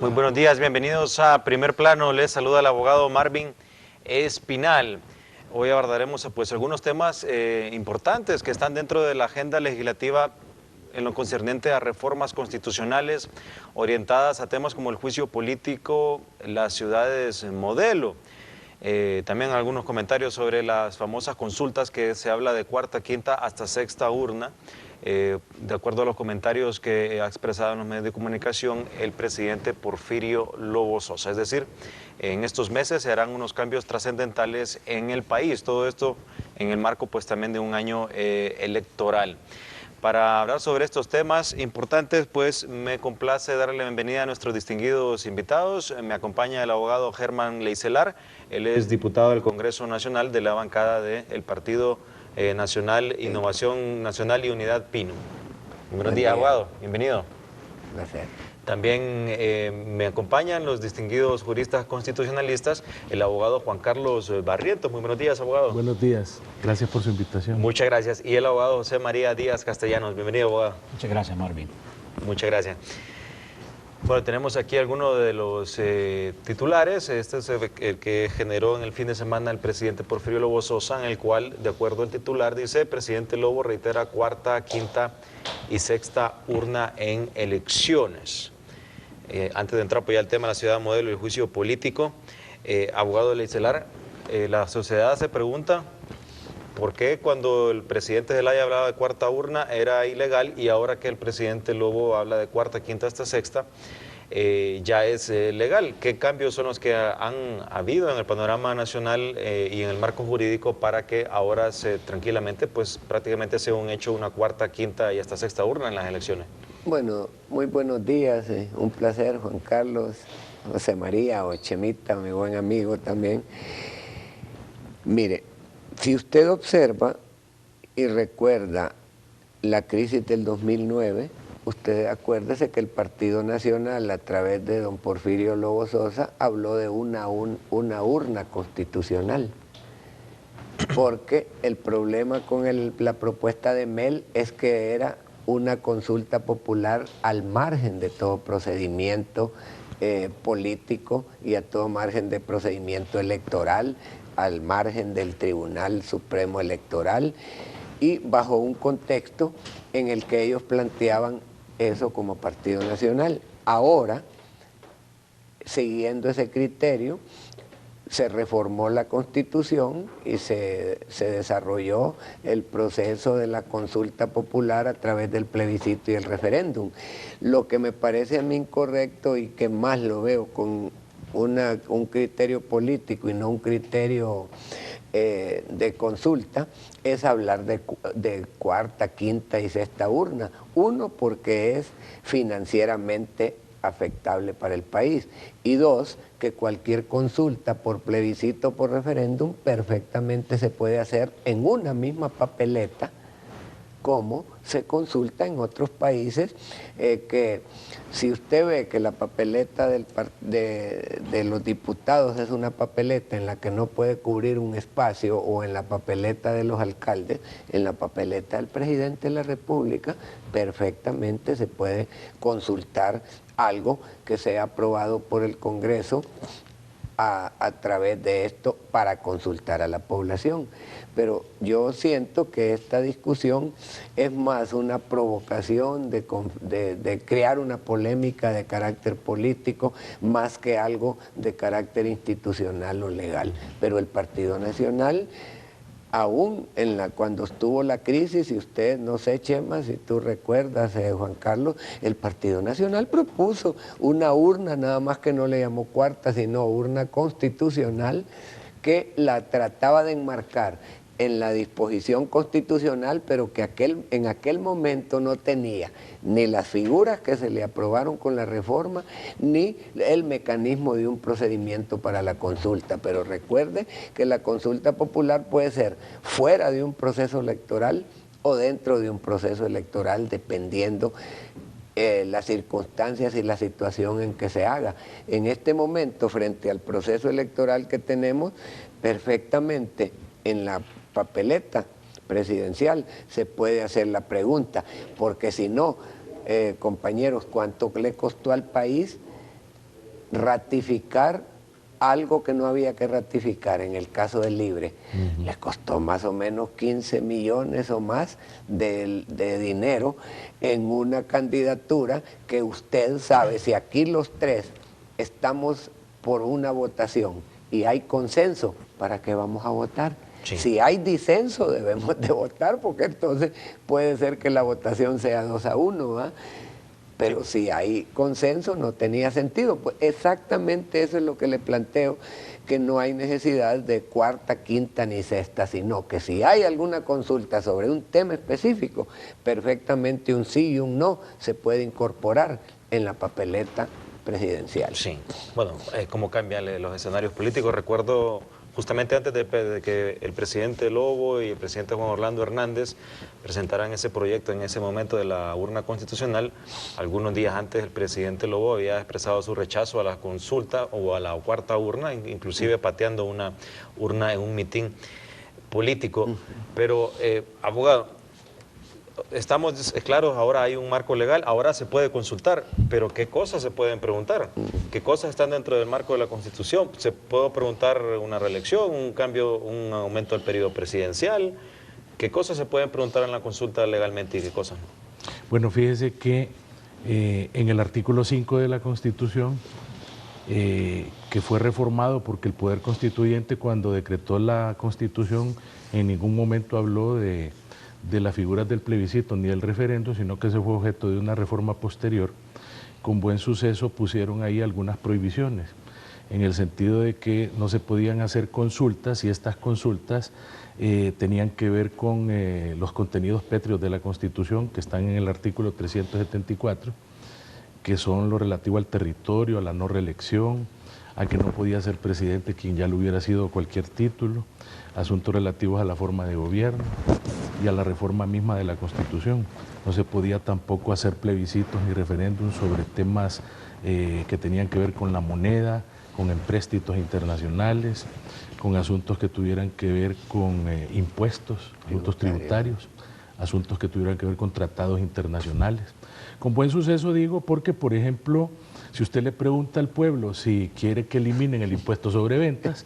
Muy buenos días, bienvenidos a Primer Plano. Les saluda el abogado Marvin Espinal. Hoy abordaremos pues algunos temas importantes que están dentro de la agenda legislativa en lo concerniente a reformas constitucionales orientadas a temas como el juicio político, las ciudades modelo. También algunos comentarios sobre las famosas consultas que se habla de cuarta, quinta hasta sexta urna. De acuerdo a los comentarios que ha expresado en los medios de comunicación el presidente Porfirio Lobo Sosa. Es decir, en estos meses se harán unos cambios trascendentales en el país. Todo esto en el marco pues también de un año electoral. Para hablar sobre estos temas importantes, pues me complace darle la bienvenida a nuestros distinguidos invitados. Me acompaña el abogado Germán Leicelar. Él es diputado del Congreso Nacional de la bancada del Partido Nacional, Innovación Nacional y Unidad Pino. Buenos días, abogado. Bienvenido. Gracias. También me acompañan los distinguidos juristas constitucionalistas, el abogado Juan Carlos Barrientos. Muy buenos días, abogado. Buenos días. Gracias por su invitación. Muchas gracias. Y el abogado José María Díaz Castellanos. Bienvenido, abogado. Muchas gracias, Marvin. Muchas gracias. Bueno, tenemos aquí algunos de los titulares. Este es el que generó en el fin de semana el presidente Porfirio Lobo Sosa, en el cual, de acuerdo al titular, dice: presidente Lobo reitera cuarta, quinta y sexta urna en elecciones. Antes de entrar pues, ya al tema de la ciudad modelo y el juicio político, abogado Leicelar, la sociedad se pregunta por qué cuando el presidente Zelaya hablaba de cuarta urna era ilegal y ahora que el presidente Lobo habla de cuarta, quinta hasta sexta, ya es legal. ¿Qué cambios son los que han habido en el panorama nacional y en el marco jurídico para que ahora tranquilamente, pues prácticamente sea un hecho una cuarta, quinta y hasta sexta urna en las elecciones? Bueno, muy buenos días. Un placer, Juan Carlos, José María o Chemita, mi buen amigo también. Mire, si usted observa y recuerda la crisis del 2009, usted acuérdese que el Partido Nacional, a través de don Porfirio Lobo Sosa, habló de una urna constitucional. Porque el problema con la propuesta de Mel es que era una consulta popular al margen de todo procedimiento político y a todo margen de procedimiento electoral, al margen del Tribunal Supremo Electoral y bajo un contexto en el que ellos planteaban eso como Partido Nacional. Ahora, siguiendo ese criterio, se reformó la Constitución y se desarrolló el proceso de la consulta popular a través del plebiscito y el referéndum. Lo que me parece a mí incorrecto y que más lo veo con un criterio político y no un criterio de consulta, es hablar de cuarta, quinta y sexta urna. Uno, porque es financieramente afectable para el país, y dos, que cualquier consulta por plebiscito o por referéndum perfectamente se puede hacer en una misma papeleta, como se consulta en otros países, que si usted ve que la papeleta de los diputados es una papeleta en la que no puede cubrir un espacio, o en la papeleta de los alcaldes, en la papeleta del presidente de la República, perfectamente se puede consultar algo que sea aprobado por el Congreso a través de esto para consultar a la población. Pero yo siento que esta discusión es más una provocación de crear una polémica de carácter político, más que algo de carácter institucional o legal. Pero el Partido Nacional, aún cuando estuvo la crisis, y usted, no sé, Chema, si tú recuerdas, Juan Carlos, el Partido Nacional propuso una urna, nada más que no le llamó cuarta, sino urna constitucional, que la trataba de enmarcar en la disposición constitucional, pero que en aquel momento no tenía ni las figuras que se le aprobaron con la reforma, ni el mecanismo de un procedimiento para la consulta. Pero recuerde que la consulta popular puede ser fuera de un proceso electoral o dentro de un proceso electoral, dependiendo las circunstancias y la situación en que se haga. En este momento, frente al proceso electoral que tenemos, perfectamente en la papeleta presidencial se puede hacer la pregunta, porque si no, compañeros, ¿cuánto le costó al país ratificar algo que no había que ratificar. En el caso del Libre, les costó más o menos 15 millones o más de dinero en una candidatura que usted sabe, si aquí los tres estamos por una votación y hay consenso, ¿para qué vamos a votar? Sí. Si hay disenso, debemos de votar, porque entonces puede ser que la votación sea 2-1, ¿va? Pero si hay consenso, no tenía sentido. Pues exactamente eso es lo que le planteo, que no hay necesidad de cuarta, quinta ni sexta, sino que si hay alguna consulta sobre un tema específico, perfectamente un sí y un no se puede incorporar en la papeleta presidencial. Sí, bueno, cómo cambian los escenarios políticos. Recuerdo justamente antes de que el presidente Lobo y el presidente Juan Orlando Hernández presentaran ese proyecto en ese momento de la urna constitucional, algunos días antes el presidente Lobo había expresado su rechazo a la consulta o a la cuarta urna, inclusive pateando una urna en un mitin político. Pero, abogado, estamos claros, ahora hay un marco legal, ahora se puede consultar, pero ¿qué cosas se pueden preguntar? ¿Qué cosas están dentro del marco de la Constitución? ¿Se puede preguntar una reelección, un cambio, un aumento del periodo presidencial? ¿Qué cosas se pueden preguntar en la consulta legalmente y qué cosas no? Bueno, fíjese que en el artículo 5 de la Constitución, que fue reformado porque el Poder Constituyente, cuando decretó la Constitución, en ningún momento habló de las figuras del plebiscito ni del referendo, sino que se fue objeto de una reforma posterior. Con buen suceso pusieron ahí algunas prohibiciones, en el sentido de que no se podían hacer consultas, y estas consultas tenían que ver con los contenidos pétreos de la Constitución, que están en el artículo 374, que son lo relativo al territorio, a la no reelección, a que no podía ser presidente quien ya lo hubiera sido cualquier título, asuntos relativos a la forma de gobierno y a la reforma misma de la Constitución. No se podía tampoco hacer plebiscitos ni referéndums sobre temas que tenían que ver con la moneda, con empréstitos internacionales, con asuntos que tuvieran que ver con impuestos, asuntos tributarios, asuntos que tuvieran que ver con tratados internacionales. Con buen suceso digo porque, por ejemplo, si usted le pregunta al pueblo si quiere que eliminen el impuesto sobre ventas,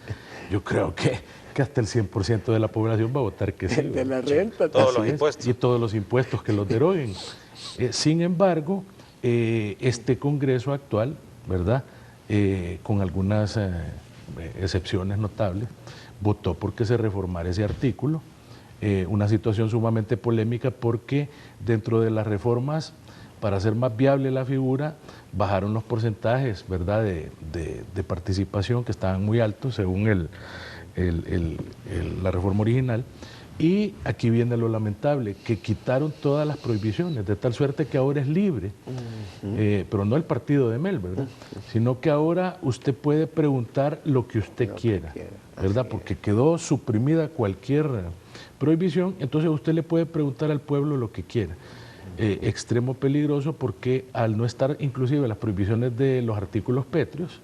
yo creo que hasta el 100% de la población va a votar que sí. De la renta. Todos los impuestos. Y todos los impuestos que los deroguen. Sin embargo, este Congreso actual, ¿verdad?, con algunas excepciones notables, votó porque se reformara ese artículo. Una situación sumamente polémica porque dentro de las reformas, para hacer más viable la figura, bajaron los porcentajes, ¿verdad?, de participación, que estaban muy altos según la reforma original. Y aquí viene lo lamentable, que quitaron todas las prohibiciones, de tal suerte que ahora es libre, pero no el partido de Mel, ¿verdad?, sino que ahora usted puede preguntar lo que usted quiera, ¿verdad?, porque quedó suprimida cualquier prohibición. Entonces usted le puede preguntar al pueblo lo que quiera. Extremo peligroso porque al no estar inclusive las prohibiciones de los artículos pétreos,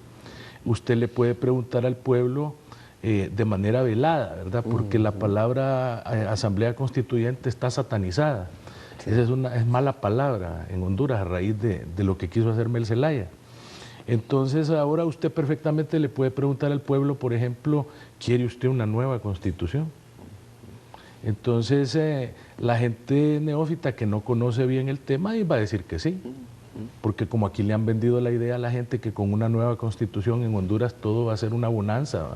usted le puede preguntar al pueblo de manera velada, ¿verdad?, porque la palabra Asamblea Constituyente está satanizada. Sí. Esa es mala palabra en Honduras a raíz de lo que quiso hacer Mel Zelaya. Entonces ahora usted perfectamente le puede preguntar al pueblo, por ejemplo, ¿quiere usted una nueva Constitución? Entonces la gente neófita que no conoce bien el tema va a decir que sí, porque como aquí le han vendido la idea a la gente que con una nueva Constitución en Honduras todo va a ser una bonanza,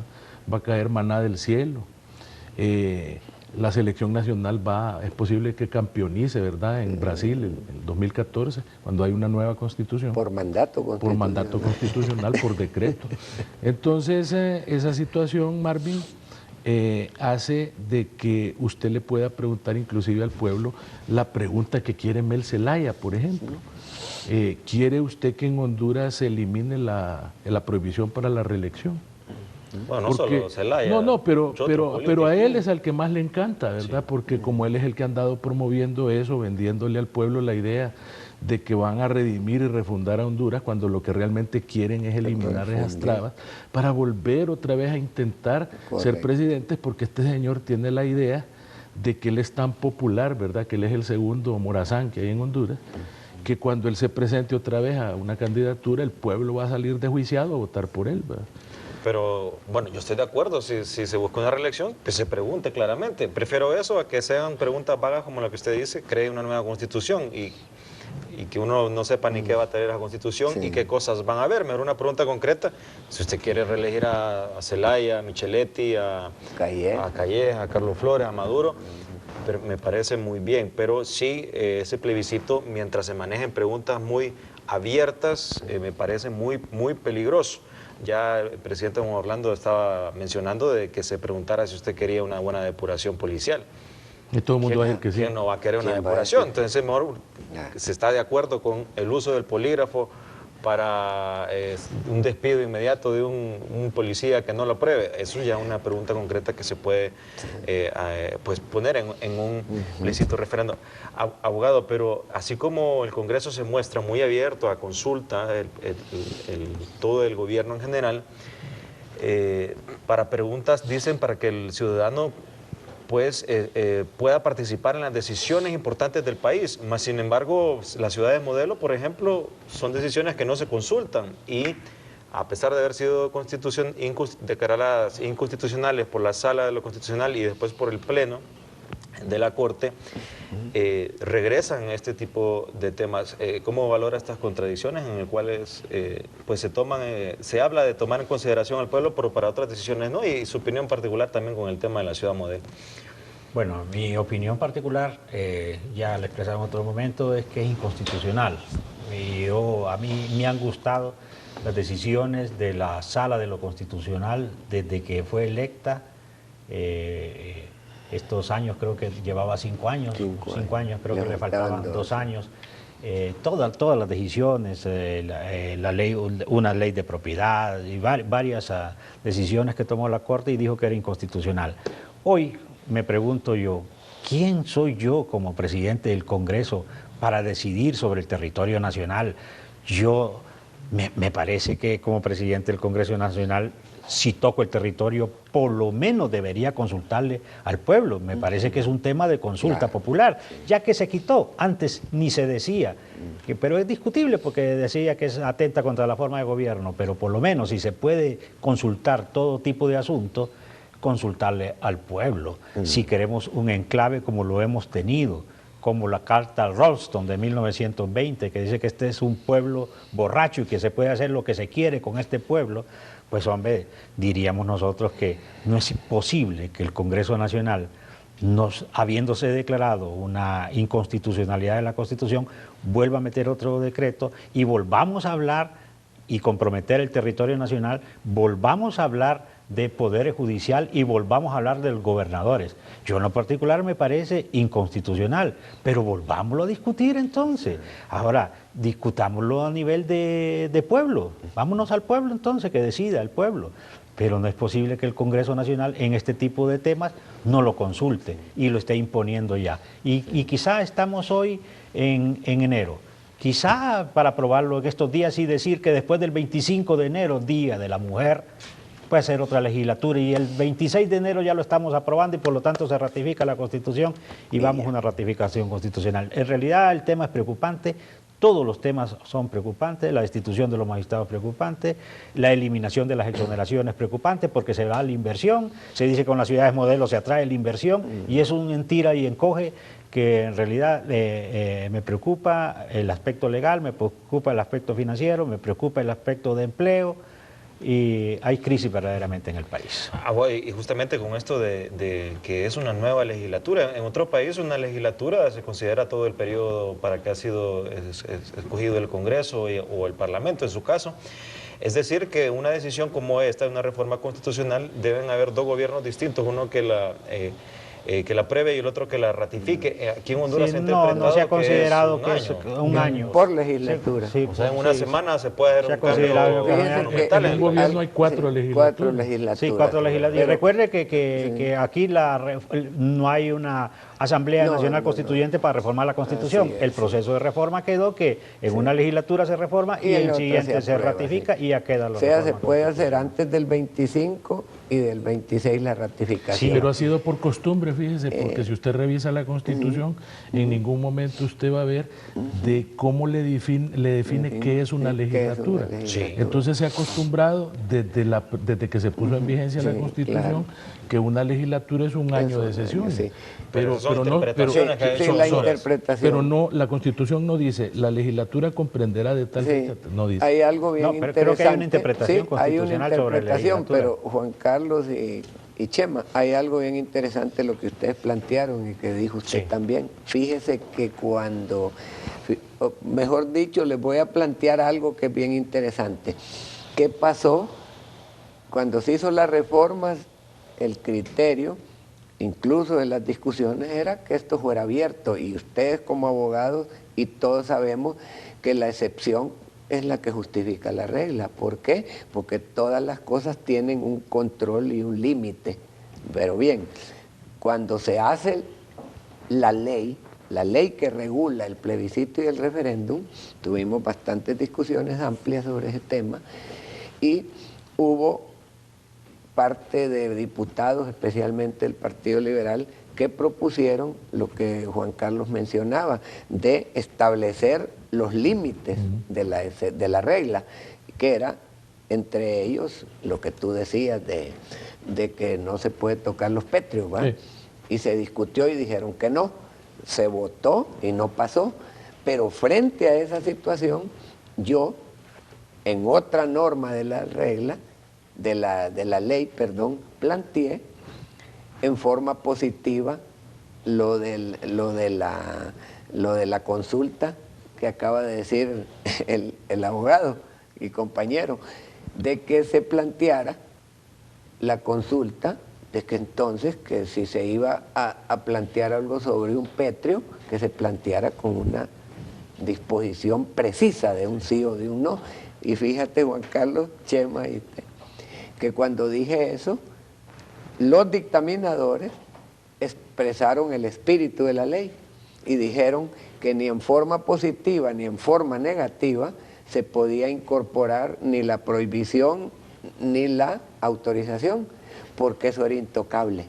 va a caer maná del cielo, la selección nacional es posible que campeonice, ¿verdad?, en Brasil en el 2014, cuando hay una nueva Constitución. Por mandato constitucional. Por mandato constitucional, por decreto. Entonces esa situación, Marvin, hace de que usted le pueda preguntar inclusive al pueblo la pregunta que quiere Mel Zelaya, por ejemplo. ¿Quiere usted que en Honduras se elimine la prohibición para la reelección? Bueno, no solo Zelaya. Pero a él es al que más le encanta, ¿verdad? Sí. Porque como él es el que ha andado promoviendo eso, vendiéndole al pueblo la idea de que van a redimir y refundar a Honduras, cuando lo que realmente quieren es eliminar esas trabas para volver otra vez a intentar ser presidentes, porque este señor tiene la idea de que él es tan popular, ¿verdad?, que él es el segundo Morazán que hay en Honduras, que cuando él se presente otra vez a una candidatura, el pueblo va a salir desjuiciado a votar por él, ¿verdad? Pero bueno, yo estoy de acuerdo, si se busca una reelección, que se pregunte claramente. Prefiero eso a que sean preguntas vagas como la que usted dice, cree una nueva constitución y que uno no sepa ni qué va a tener la constitución y qué cosas van a haber. Me da una pregunta concreta, si usted quiere reelegir a Zelaya, a Micheletti, a Calleja, a Carlos Flores, a Maduro, pero me parece muy bien, pero sí ese plebiscito, mientras se manejen preguntas muy abiertas, me parece muy peligroso. Ya el presidente Juan Orlando estaba mencionando de que se preguntara si usted quería una buena depuración policial. Y todo el mundo va a decir que sí. ¿Quién no va a querer una depuración? Entonces, mejor se está de acuerdo con el uso del polígrafo para un despido inmediato de un policía que no lo apruebe. Eso ya es una pregunta concreta que se puede pues poner en un plebiscito referendo. Abogado, pero así como el Congreso se muestra muy abierto a consulta, todo el gobierno en general, para preguntas, dicen, para que el ciudadano pues pueda participar en las decisiones importantes del país. Mas, sin embargo, las ciudades modelo, por ejemplo, son decisiones que no se consultan y a pesar de haber sido declaradas inconstitucionales por la Sala de lo Constitucional y después por el Pleno de la Corte, regresan a este tipo de temas. ¿Cómo valora estas contradicciones en las cuales pues se habla de tomar en consideración al pueblo, pero para otras decisiones no? Y su opinión particular también con el tema de la ciudad modelo. Bueno, mi opinión particular, ya la expresaba en otro momento, es que es inconstitucional. A mí me han gustado las decisiones de la Sala de lo Constitucional desde que fue electa. Estos años, creo que llevaba 5 años, 5 años, creo que le faltaban 2 años. Todas las decisiones, una ley de propiedad y varias decisiones que tomó la Corte y dijo que era inconstitucional. Hoy me pregunto yo, ¿quién soy yo como presidente del Congreso para decidir sobre el territorio nacional? Me parece que como presidente del Congreso Nacional, si toco el territorio, por lo menos debería consultarle al pueblo. Me parece que es un tema de consulta popular, ya que se quitó. Antes ni se decía, pero es discutible porque decía que es atenta contra la forma de gobierno, pero por lo menos si se puede consultar todo tipo de asuntos, consultarle al pueblo. Si queremos un enclave como lo hemos tenido, como la Carta Rolston de 1920, que dice que este es un pueblo borracho y que se puede hacer lo que se quiere con este pueblo, pues hombre, diríamos nosotros que no es posible que el Congreso Nacional, habiéndose declarado una inconstitucionalidad de la Constitución, vuelva a meter otro decreto y volvamos a hablar y comprometer el territorio nacional, volvamos a hablar de poder judicial y volvamos a hablar de los gobernadores. Yo en lo particular me parece inconstitucional, pero volvámoslo a discutir entonces. Ahora, discutámoslo a nivel de pueblo. Vámonos al pueblo entonces, que decida el pueblo. Pero no es posible que el Congreso Nacional en este tipo de temas no lo consulte y lo esté imponiendo ya. Y quizá estamos hoy en enero. Quizá para aprobarlo en estos días y decir que después del 25 de enero, Día de la Mujer, puede ser otra legislatura y el 26 de enero ya lo estamos aprobando y por lo tanto se ratifica la Constitución y vamos a una ratificación constitucional. En realidad el tema es preocupante, todos los temas son preocupantes, la destitución de los magistrados es preocupante, la eliminación de las exoneraciones es preocupante porque se va a la inversión, se dice que con las ciudades modelo se atrae la inversión y es un tira y encoge que en realidad me preocupa el aspecto legal, me preocupa el aspecto financiero, me preocupa el aspecto de empleo, y hay crisis verdaderamente en el país. Y justamente con esto de que es una nueva legislatura, en otro país una legislatura se considera todo el periodo para que ha sido escogido el Congreso o el Parlamento en su caso. Es decir, que una decisión como esta, una reforma constitucional, deben haber 2 gobiernos distintos, uno que la apruebe y el otro que la ratifique. Aquí en Honduras se ha interpretado no se ha considerado que es un año. Por legislatura. Sí, o sea, en una semana se puede hacer un cambio monumental. En un gobierno hay 4 legislaturas. Sí, 4 legislaturas. Y recuerde que aquí no hay una Asamblea Nacional Constituyente para reformar la Constitución. El proceso de reforma quedó que en una legislatura se reforma y en el siguiente se ratifica y ya queda lo O sea, se puede hacer antes del 25 y del 26 la ratificación. Sí, pero ha sido por costumbre, fíjese, porque si usted revisa la Constitución, en ningún momento usted va a ver de cómo le define qué es una legislatura. Sí. Entonces se ha acostumbrado desde que se puso en vigencia la Constitución, que una legislatura es un año de sesiones. Sí. Pero no, la Constitución no dice, la legislatura comprenderá de tal fecha, no dice. Hay algo bien pero interesante. creo que hay una interpretación constitucional sobre la legislatura. Pero Juan Carlos y Chema, hay algo bien interesante lo que ustedes plantearon y que dijo usted también. Fíjese que mejor dicho, les voy a plantear algo que es bien interesante. ¿Qué pasó cuando se hizo las reformas? El criterio, incluso en las discusiones, era que esto fuera abierto, y ustedes como abogados y todos sabemos que la excepción es la que justifica la regla. ¿Por qué? Porque todas las cosas tienen un control y un límite. Pero bien, cuando se hace la ley que regula el plebiscito y el referéndum, tuvimos bastantes discusiones amplias sobre ese tema, y hubo parte de diputados, especialmente del Partido Liberal, que propusieron lo que Juan Carlos mencionaba, de establecer los límites de la regla, que era, entre ellos, lo que tú decías de que no se puede tocar los pétreos, ¿va? Sí. Y se discutió y dijeron que no, se votó y no pasó, pero frente a esa situación, yo, en otra norma de la regla, de la ley, planteé en forma positiva lo de la consulta que acaba de decir el abogado y compañero, de que se planteara la consulta, de que entonces que si se iba a plantear algo sobre un pétreo, que se planteara con una disposición precisa de un sí o de un no. Y fíjate, Juan Carlos, Chema, que cuando dije eso, los dictaminadores expresaron el espíritu de la ley y dijeron que ni en forma positiva ni en forma negativa se podía incorporar ni la prohibición ni la autorización, porque eso era intocable.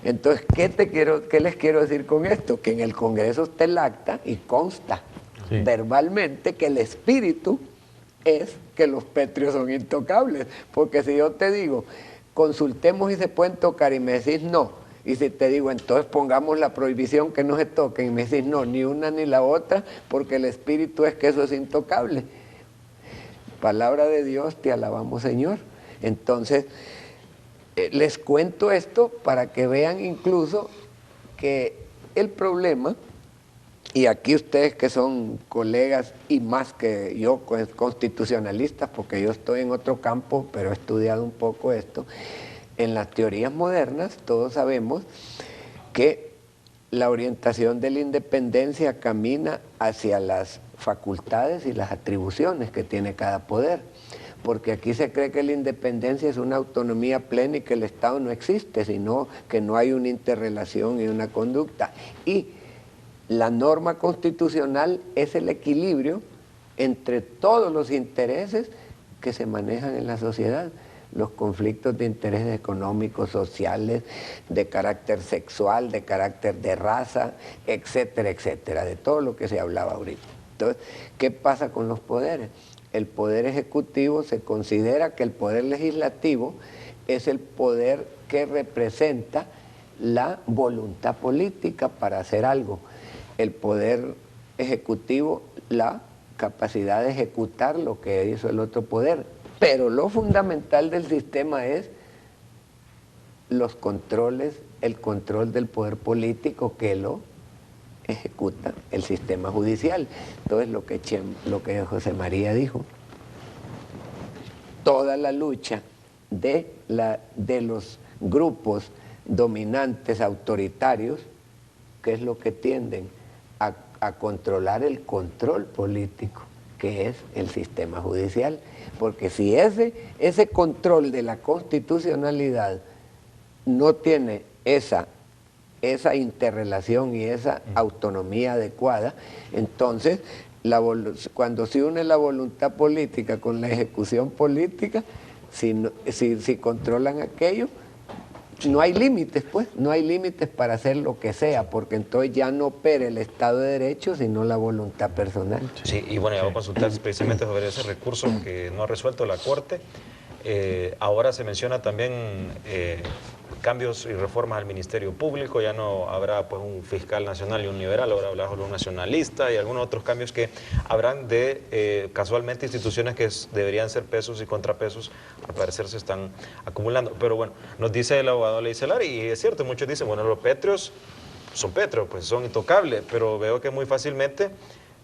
Entonces, ¿qué les quiero decir con esto? Que en el Congreso está el acta y consta verbalmente que el espíritu es que los pétreos son intocables, porque si yo te digo, consultemos y se pueden tocar, y me decís no, y si te digo, entonces pongamos la prohibición que no se toquen, y me decís no, ni una ni la otra, porque el espíritu es que eso es intocable. Palabra de Dios, te alabamos, Señor. Entonces, les cuento esto para que vean incluso que el problema, y aquí ustedes que son colegas y más que yo, constitucionalistas, porque yo estoy en otro campo, pero he estudiado un poco esto, en las teorías modernas todos sabemos que la orientación de la independencia camina hacia las facultades y las atribuciones que tiene cada poder, porque aquí se cree que la independencia es una autonomía plena y que el Estado no existe, sino que no hay una interrelación y una conducta. Y la norma constitucional es el equilibrio entre todos los intereses que se manejan en la sociedad, los conflictos de intereses económicos, sociales, de carácter sexual, de carácter de raza, etcétera, etcétera, de todo lo que se hablaba ahorita. Entonces, ¿qué pasa con los poderes? El poder ejecutivo se considera que el poder legislativo es el poder que representa la voluntad política para hacer algo. El poder ejecutivo, la capacidad de ejecutar lo que hizo el otro poder. Pero lo fundamental del sistema es los controles, el control del poder político que lo ejecuta el sistema judicial. Entonces lo que José María dijo, toda la lucha de los grupos dominantes autoritarios, que es lo que tienden a controlar el control político, que es el sistema judicial. Porque si ese control de la constitucionalidad no tiene esa interrelación y esa autonomía adecuada, entonces cuando se une la voluntad política con la ejecución política, Si controlan aquello, no hay límites, pues, no hay límites para hacer lo que sea, porque entonces ya no opera el Estado de Derecho, sino la voluntad personal. Sí, y bueno, ya voy a consultar precisamente sobre ese recurso que no ha resuelto la Corte. Ahora se menciona también cambios y reformas al Ministerio Público, ya no habrá pues un fiscal nacional y un liberal, ahora habrá un nacionalista y algunos otros cambios que habrán de casualmente instituciones que deberían ser pesos y contrapesos, al parecer se están acumulando. Pero bueno, nos dice el abogado Ley Celar, y es cierto, muchos dicen, bueno, los pétreos son pétreos, pues son intocables, pero veo que muy fácilmente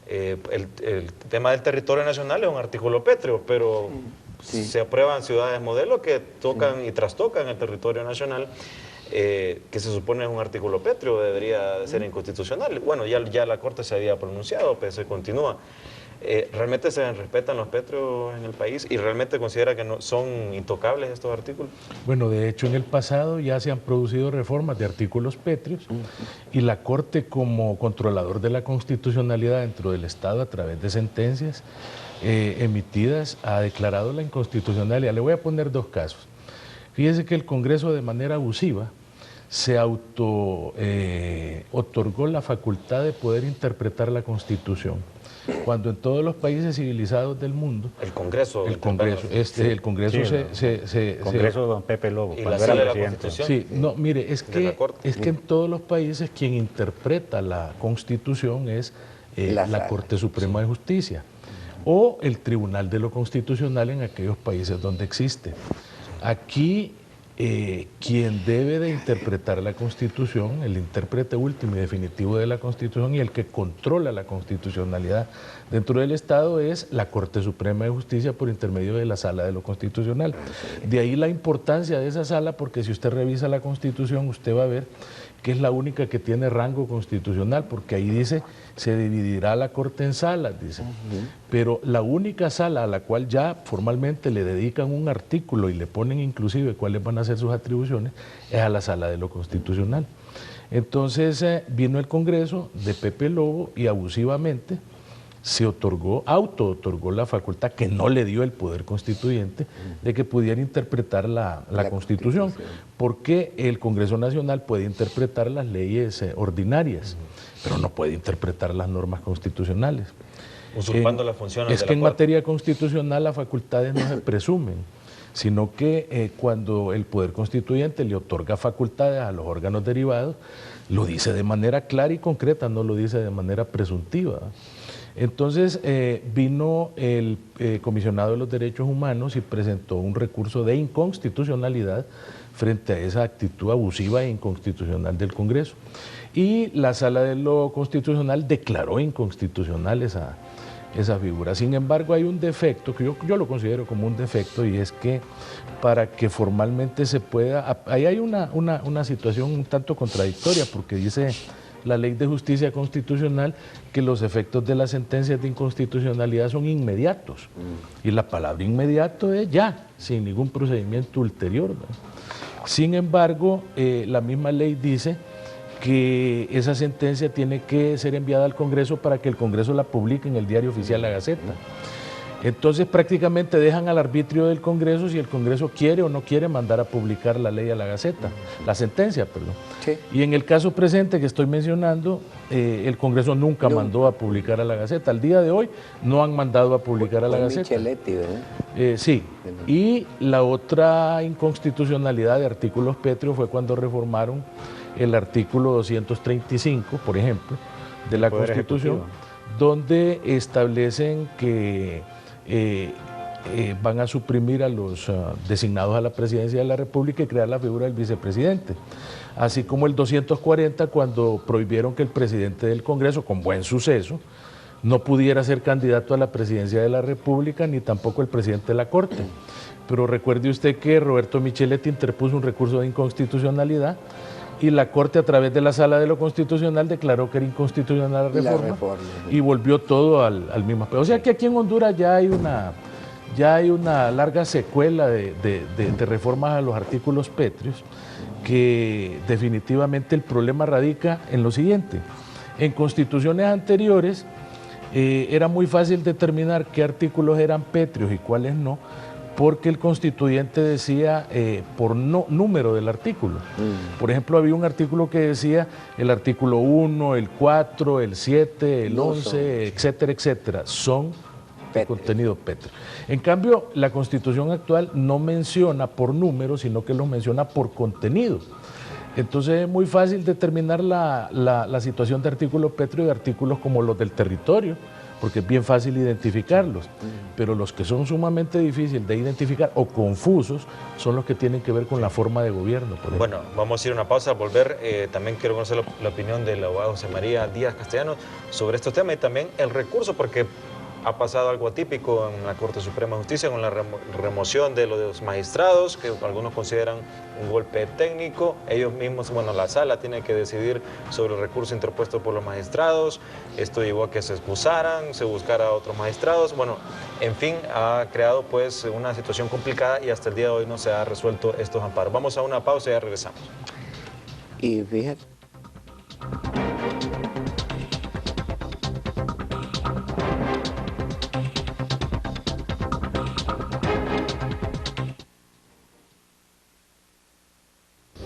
el tema del territorio nacional es un artículo pétreo, pero sí, se aprueban ciudades modelo que tocan y trastocan el territorio nacional, que se supone es un artículo pétreo, debería de ser inconstitucional. Bueno, ya la Corte se había pronunciado, pero se continúa. ¿Realmente se respetan los pétreos en el país y realmente considera que no son intocables estos artículos? Bueno, de hecho en el pasado ya se han producido reformas de artículos pétreos y la Corte, como controlador de la constitucionalidad dentro del Estado a través de sentencias emitidas, ha declarado la inconstitucionalidad. Le voy a poner dos casos. Fíjese que el Congreso, de manera abusiva, se otorgó la facultad de poder interpretar la Constitución, cuando en todos los países civilizados del mundo el Congreso el Congreso de don Pepe Lobo, y la sala de la Constitución. Sí, no, mire, es que en todos los países quien interpreta la Constitución es la Corte Suprema de Justicia o el Tribunal de lo Constitucional en aquellos países donde existe. Aquí quien debe de interpretar la Constitución, el intérprete último y definitivo de la Constitución y el que controla la constitucionalidad dentro del Estado, es la Corte Suprema de Justicia por intermedio de la Sala de lo Constitucional. De ahí la importancia de esa sala, porque si usted revisa la Constitución, usted va a ver que es la única que tiene rango constitucional, porque ahí dice, se dividirá la Corte en salas, dice. Pero la única sala a la cual ya formalmente le dedican un artículo y le ponen inclusive cuáles van a ser sus atribuciones, es a la Sala de lo Constitucional. Entonces vino el Congreso de Pepe Lobo y abusivamente se auto-otorgó la facultad que no le dio el poder constituyente de que pudiera interpretar la Constitución, porque el Congreso Nacional puede interpretar las leyes ordinarias, pero no puede interpretar las normas constitucionales. Usurpando las funciones de la Corte. Es que en materia constitucional las facultades no se presumen, sino que cuando el poder constituyente le otorga facultades a los órganos derivados, lo dice de manera clara y concreta, no lo dice de manera presuntiva. Entonces vino el comisionado de los derechos humanos y presentó un recurso de inconstitucionalidad frente a esa actitud abusiva e inconstitucional del Congreso. Y la Sala de lo Constitucional declaró inconstitucional esa figura. Sin embargo, hay un defecto, que yo lo considero como un defecto, y es que para que formalmente se pueda... Ahí hay una situación un tanto contradictoria, porque dice la Ley de Justicia Constitucional que los efectos de las sentencias de inconstitucionalidad son inmediatos. Y la palabra inmediato es ya, sin ningún procedimiento ulterior, ¿no? Sin embargo, la misma ley dice que esa sentencia tiene que ser enviada al Congreso para que el Congreso la publique en el Diario Oficial La Gaceta. Entonces prácticamente dejan al arbitrio del Congreso si el Congreso quiere o no quiere mandar a publicar la ley a la Gaceta, la sentencia, perdón. Sí. Y en el caso presente que estoy mencionando, el Congreso nunca mandó a publicar a la Gaceta. Al día de hoy no han mandado a publicar a la Gaceta. Micheletti, ¿verdad? Sí. Y la otra inconstitucionalidad de artículos pétreos fue cuando reformaron el artículo 235, por ejemplo, de la Constitución, donde establecen que van a suprimir a los designados a la presidencia de la República y crear la figura del vicepresidente. Así como el 240, cuando prohibieron que el presidente del Congreso, con buen suceso, no pudiera ser candidato a la presidencia de la República, ni tampoco el presidente de la Corte. Pero recuerde usted que Roberto Micheletti interpuso un recurso de inconstitucionalidad y la Corte, a través de la Sala de lo Constitucional, declaró que era inconstitucional la reforma y volvió todo al mismo aspecto. O sea que aquí en Honduras ya hay una larga secuela de reformas a los artículos pétreos, que definitivamente el problema radica en lo siguiente. En constituciones anteriores era muy fácil determinar qué artículos eran pétreos y cuáles no, porque el constituyente decía por número del artículo. Por ejemplo, había un artículo que decía el artículo 1, el 4, el 7, el 11, etcétera, etcétera, son de contenido pétreo. En cambio, la Constitución actual no menciona por número, sino que lo menciona por contenido. Entonces es muy fácil determinar la situación de artículos pétreo y de artículos como los del territorio, porque es bien fácil identificarlos, pero los que son sumamente difíciles de identificar o confusos son los que tienen que ver con la forma de gobierno. Bueno, vamos a ir a una pausa, al volver también quiero conocer la opinión del abogado José María Díaz Castellanos sobre estos temas y también el recurso, porque ha pasado algo atípico en la Corte Suprema de Justicia con la remoción de los magistrados, que algunos consideran un golpe técnico. Ellos mismos, bueno, la sala tiene que decidir sobre el recurso interpuesto por los magistrados. Esto llevó a que se excusaran, se buscara a otros magistrados. Bueno, en fin, ha creado pues una situación complicada y hasta el día de hoy no se ha resuelto estos amparos. Vamos a una pausa y ya regresamos. Y fíjate.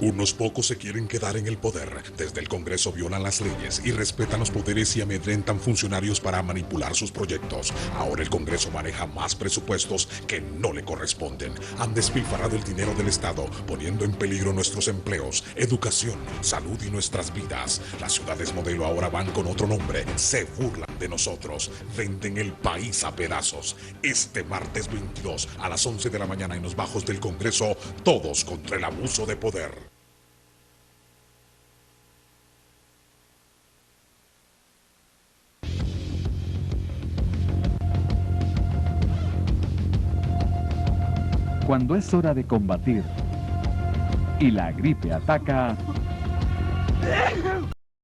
Unos pocos se quieren quedar en el poder. Desde el Congreso violan las leyes y respetan los poderes y amedrentan funcionarios para manipular sus proyectos. Ahora el Congreso maneja más presupuestos que no le corresponden. Han despilfarrado el dinero del Estado, poniendo en peligro nuestros empleos, educación, salud y nuestras vidas. Las ciudades modelo ahora van con otro nombre. Se burlan de nosotros. Venden el país a pedazos. Este martes 22 a las 11 de la mañana en los bajos del Congreso, todos contra el abuso de poder. Cuando es hora de combatir y la gripe ataca,